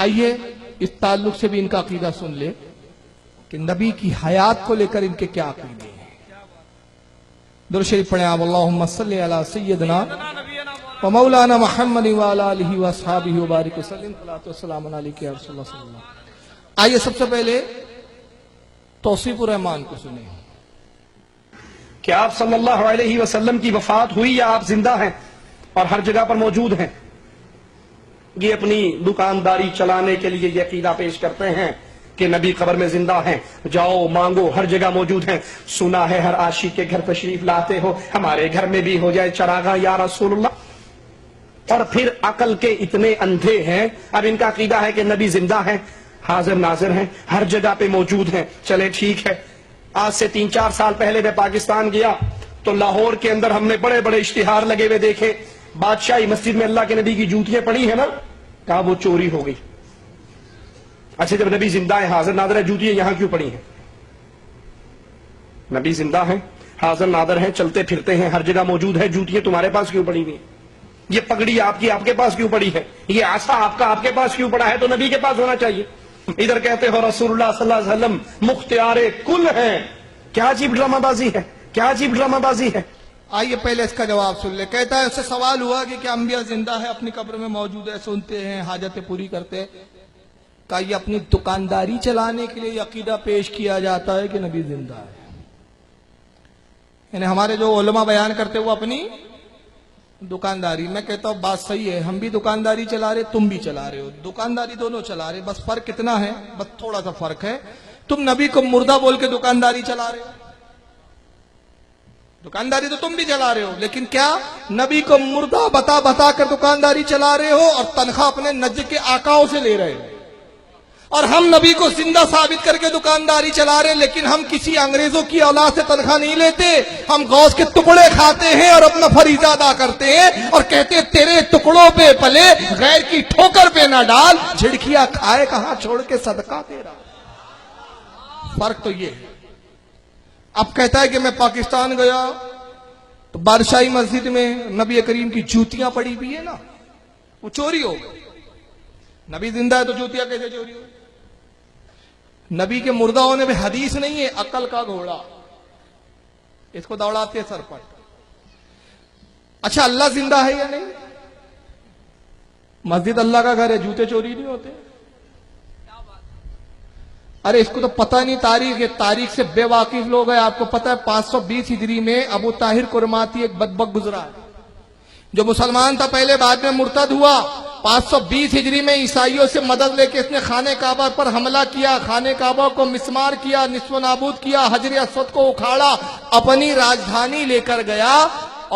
آئیے اس تعلق سے بھی ان کا عقیدہ سن لے کہ نبی کی حیات کو لے کر ان کے کیا عقیدے ہیں. درود شریف پڑھیں آپ. اللہم صلی علی سیدنا و مولانا محمد وعلی آلہ و اصحابہ وبارک وسلم. صلاۃ و سلام علیک یا رسول اللہ صلی اللہ علیہ وسلم. آئیے سب سے پہلے توصیف الرحمان کو سنیں کہ آپ صلی اللہ علیہ وسلم کی وفات ہوئی یا آپ زندہ ہیں اور ہر جگہ پر موجود ہیں. یہ اپنی دکانداری چلانے کے لیے یہ عقیدہ پیش کرتے ہیں کہ نبی قبر میں زندہ ہیں، جاؤ مانگو ہر جگہ موجود ہیں. سنا ہے ہر عاشق کے گھر تشریف لاتے ہو، ہمارے گھر میں بھی ہو جائے چراغاں یا رسول اللہ. اور پھر عقل کے اتنے اندھے ہیں. اب ان کا عقیدہ ہے کہ نبی زندہ ہیں، حاضر ناظر ہیں، ہر جگہ پہ موجود ہیں. چلے ٹھیک ہے. آج سے 3-4 سال پہلے میں پاکستان گیا تو لاہور کے اندر ہم نے بڑے بڑے اشتہار لگے ہوئے دیکھے. بادشاہی مسجد میں اللہ کے نبی کی جوتیاں پڑی ہیں نا، کہا وہ چوری ہو گئی. اچھا جب نبی زندہ ہے، حاضر ناظر ہے، جوتیاں یہاں کیوں پڑی ہیں؟ نبی زندہ ہیں، حاضر ناظر ہیں، چلتے پھرتے ہیں، ہر جگہ موجود ہے، جوتیاں تمہارے پاس کیوں پڑی ہوئی ہیں؟ یہ پگڑی آپ کی آپ کے پاس کیوں پڑی ہے؟ یہ عصا آپ کا آپ کے پاس کیوں پڑا ہے؟ تو نبی کے پاس ہونا چاہیے. ادھر کہتے ہو رسول اللہ صلی اللہ علیہ وسلم مختار کل ہیں. کیا عجیب ڈرامہ بازی ہے، کیا عجیب ڈرامہ بازی ہے. آئیے پہلے اس کا جواب سن لے. کہتا ہے اس سے سوال ہوا کہ کیا انبیاء زندہ ہے، اپنی قبر میں موجود ہے، سنتے ہیں، حاجتیں پوری کرتے ہیں. کہا یہ اپنی دکانداری چلانے کے لیے عقیدہ پیش کیا جاتا ہے کہ نبی زندہ ہے. یعنی ہمارے جو علماء بیان کرتے وہ اپنی دکانداری. میں کہتا ہوں بات صحیح ہے، ہم بھی دکانداری چلا رہے، تم بھی چلا رہے ہو، دکانداری دونوں چلا رہے. بس فرق کتنا ہے، بس تھوڑا سا فرق ہے. تم نبی کو مردہ بول کے دکانداری چلا رہے ہو، دکانداری تو تم بھی چلا رہے ہو، لیکن کیا نبی کو مردہ بتا بتا کر دکانداری چلا رہے ہو اور تنخواہ اپنے نجد کے آقاؤں سے لے رہے ہو. اور ہم نبی کو زندہ ثابت کر کے دکانداری چلا رہے ہیں، لیکن ہم کسی انگریزوں کی اولاد سے تنخواہ نہیں لیتے. ہم غوث کے ٹکڑے کھاتے ہیں اور اپنا فریضہ ادا کرتے ہیں اور کہتے ہیں تیرے ٹکڑوں پہ پلے، غیر کی ٹھوکر پہ نہ ڈال، جھڑکیاں کھائے کہاں چھوڑ کے صدقہ تیرا. فرق تو یہ ہے. اب کہتا ہے کہ میں پاکستان گیا تو بادشاہی مسجد میں نبی کریم کی جوتیاں پڑی ہوئی ہیں نا، وہ چوری ہو گئی. نبی زندہ ہے تو جوتیاں کیسے چوری ہو؟ نبی کے مردہ ہونے میں حدیث نہیں ہے، عقل کا گھوڑا، اس کو دوڑاتے سر پر. اچھا اللہ زندہ ہے یا نہیں؟ مسجد اللہ کا گھر ہے، جوتے چوری نہیں ہوتے. ارے اس کو تو پتہ نہیں تاریخ ہے، تاریخ سے بے واقف لوگ ہیں. آپ کو پتہ ہے 520 ہجری میں ابو طاہر کرماتی ایک بدبخت گزرا ہے جو مسلمان تھا پہلے، بعد میں مرتد ہوا. 520 ہجری میں عیسائیوں سے مدد لے کے اس نے خانہ کعبہ پر حملہ کیا، خانہ کعبہ کو مسمار کیا، نصف و نابود کیا، حجر اسود کو اکھاڑا، اپنی راجدھانی لے کر گیا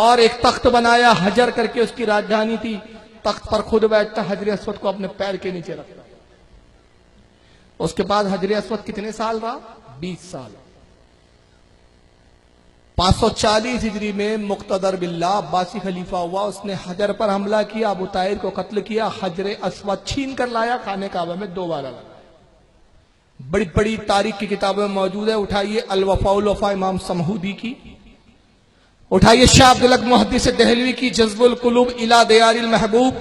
اور ایک تخت بنایا، حجر کر کے اس کی راجدھانی تھی. تخت پر خود بیٹھتا، حجر اسود کو اپنے پیر کے نیچے رکھتا. اس کے بعد حجر اسود کتنے سال رہا؟ 20 سال. 540 ہجری میں مقتدر باللہ عباسی خلیفہ ہوا، اس نے حجر پر حملہ کیا، ابو طاہر کو قتل کیا، حجر اسود چھین کر لایا، خانہ کعبہ میں دوبارہ لگایا. بڑی بڑی تاریخ کی کتابیں موجود ہے. اٹھائیے الوفاء والوفاء امام سمہودی کی، اٹھائیے شاہ عبدالحق محدث دہلوی کی جذب القلوب الی دیار المحبوب،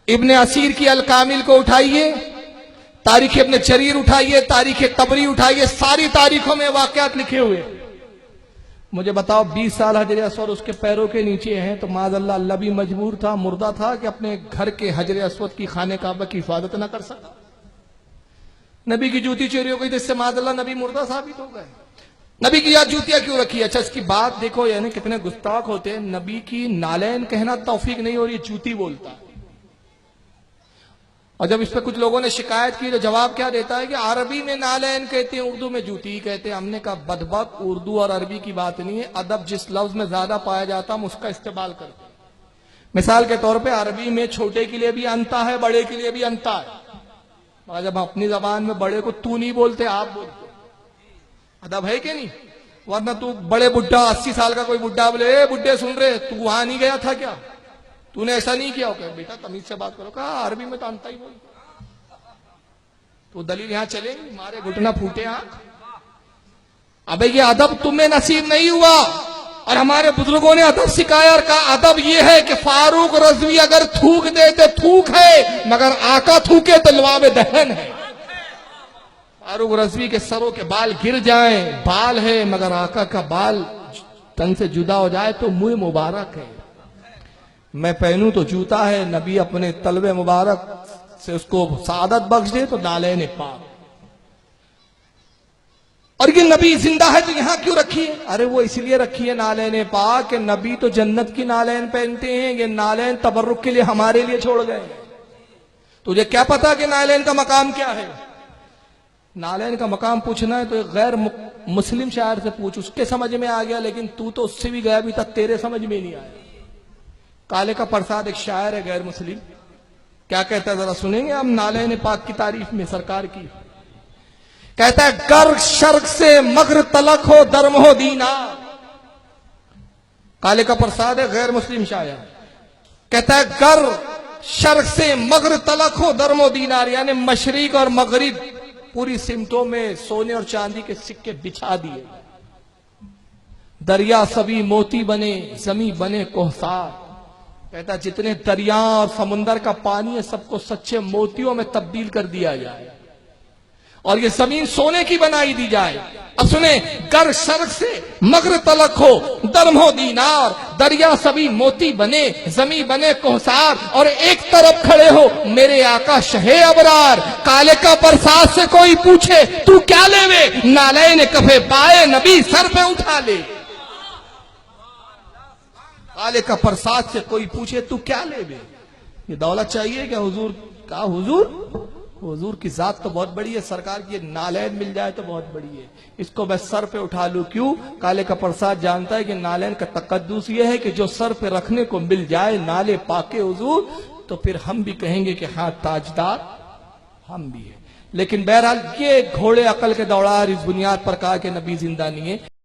ابن اسیر کی الکامل کو اٹھائیے، تاریخ ابن جریر اٹھائیے، تاریخ طبری اٹھائیے. ساری تاریخوں میں واقعات لکھے ہوئے. مجھے بتاؤ 20 سال حجر اسود اس کے پیروں کے نیچے ہیں تو معاذ اللہ اللہ بھی مجبور تھا، مردہ تھا کہ اپنے گھر کے حجر اسود کی خانہ کعبہ کی حفاظت نہ کر سکا؟ نبی کی جوتی چوری ہو گئی تو اس سے معاذ اللہ نبی مردہ ثابت ہو گئے. نبی کی یاد جوتیاں کیوں رکھی؟ اچھا اس کی بات دیکھو، یعنی کتنے گستاخ ہوتے ہیں. نبی کی نالین کہنا توفیق نہیں ہو رہی، جوتی بولتا ہے. اور جب اس پہ کچھ لوگوں نے شکایت کی تو جواب کیا دیتا ہے کہ عربی میں نالین کہتے ہیں، اردو میں جوتی کہتے ہیں. ہم نے کہا بدبخت، اردو اور عربی کی بات نہیں ہے، ادب جس لفظ میں زیادہ پایا جاتا ہم اس کا استعمال کرتے ہیں. مثال کے طور پہ عربی میں چھوٹے کے لیے بھی انتا ہے، بڑے کے لیے بھی انتا ہے. مگر جب اپنی زبان میں بڑے کو تو نہیں بولتے، آپ بولتے، ادب ہے کہ نہیں؟ ورنہ تو بڑے بڈھا 80 سال کا کوئی بڈھا بولے اے بڈھے سن رہے، تو وہاں نہیں گیا تھا کیا؟ تو نے ایسا نہیں کیا؟ کہ بیٹا تمیز سے بات کرو. کہا عربی میں تو انتا ہی بولتے. تو دلیل یہاں چلے گی، مارے گھٹنا پھوٹے آنکھ. ابے یہ ادب تمہیں نصیب نہیں ہوا، اور ہمارے بزرگوں نے ادب سکھایا اور کہا ادب یہ ہے کہ فاروق رضوی اگر تھوک دے تو تھوک ہے، مگر آقا تھوکے تو لواب دہن ہے۔ فاروق رضوی کے سروں کے بال گر جائیں بال ہے، مگر آقا کا بال تن سے جدا ہو جائے تو منہ مبارک ہے۔ میں پہنوں تو جوتا ہے، نبی اپنے تلوے مبارک سے اس کو سعادت بخش دے تو نالین پاک۔ اور یہ نبی زندہ ہے تو یہاں کیوں رکھی ہے؟ ارے وہ اس لیے رکھی ہے نالین پاک کہ نبی تو جنت کی نالین پہنتے ہیں، یہ نالین تبرک کے لیے ہمارے لیے چھوڑ گئے۔ تجھے کیا پتا کہ نالین کا مقام کیا ہے؟ نالین کا مقام پوچھنا ہے تو ایک غیر مسلم شاعر سے پوچھ، اس کے سمجھ میں آ گیا، لیکن تو اس سے بھی گیا بھی تک تیرے سمجھ میں نہیں آیا۔ کالے کا پرساد ایک شاعر ہے غیر مسلم، کیا کہتا ہے ذرا سنیں گے ہم نالین پاک کی تعریف میں سرکار کی؟ کہتا ہے گر شرق سے مغرب تلک ہو درم ہو دینار۔ کالے کا پرساد ہے غیر مسلم شاعر، کہتا ہے گر شرق سے مغرب تلک ہو درم و دینار، یعنی مشرق اور مغرب پوری سمتوں میں سونے اور چاندی کے سکے بچھا دیے، دریا سبھی موتی بنے زمیں بنے کوہسار۔ کہتا جتنے دریا اور سمندر کا پانی ہے سب کو سچے موتیوں میں تبدیل کر دیا جائے اور یہ زمین سونے کی بنائی دی جائے۔ اب سنیں، گر شرق سے مغرب تلک ہو درم ہو دینار، دریا سبھی موتی بنے زمیں بنے کوہسار، اور ایک طرف کھڑے ہو میرے آقا شہ ابرار۔ کالے کا پرساد سے کوئی پوچھے تو کیا لے وے، نالین کفے پائے نبی سر پہ اٹھا لے۔ کالے کا پرساد سے کوئی پوچھے تو کیا لے وے، یہ دولت چاہیے کیا حضور؟ کہا حضور کی ذات تو بہت بڑی ہے، سرکار کی نالین مل جائے تو بہت بڑی ہے، اس کو میں سر پہ اٹھا لوں کیوں؟ کالے کا پرساد جانتا ہے کہ نالین کا تقدس یہ ہے کہ جو سر پہ رکھنے کو مل جائے نالے پاکے حضور، تو پھر ہم بھی کہیں گے کہ ہاں تاجدار ہم بھی ہیں۔ لیکن بہرحال یہ گھوڑے عقل کے دوڑار اس بنیاد پر کہا کہ نبی زندہ نہیں ہے۔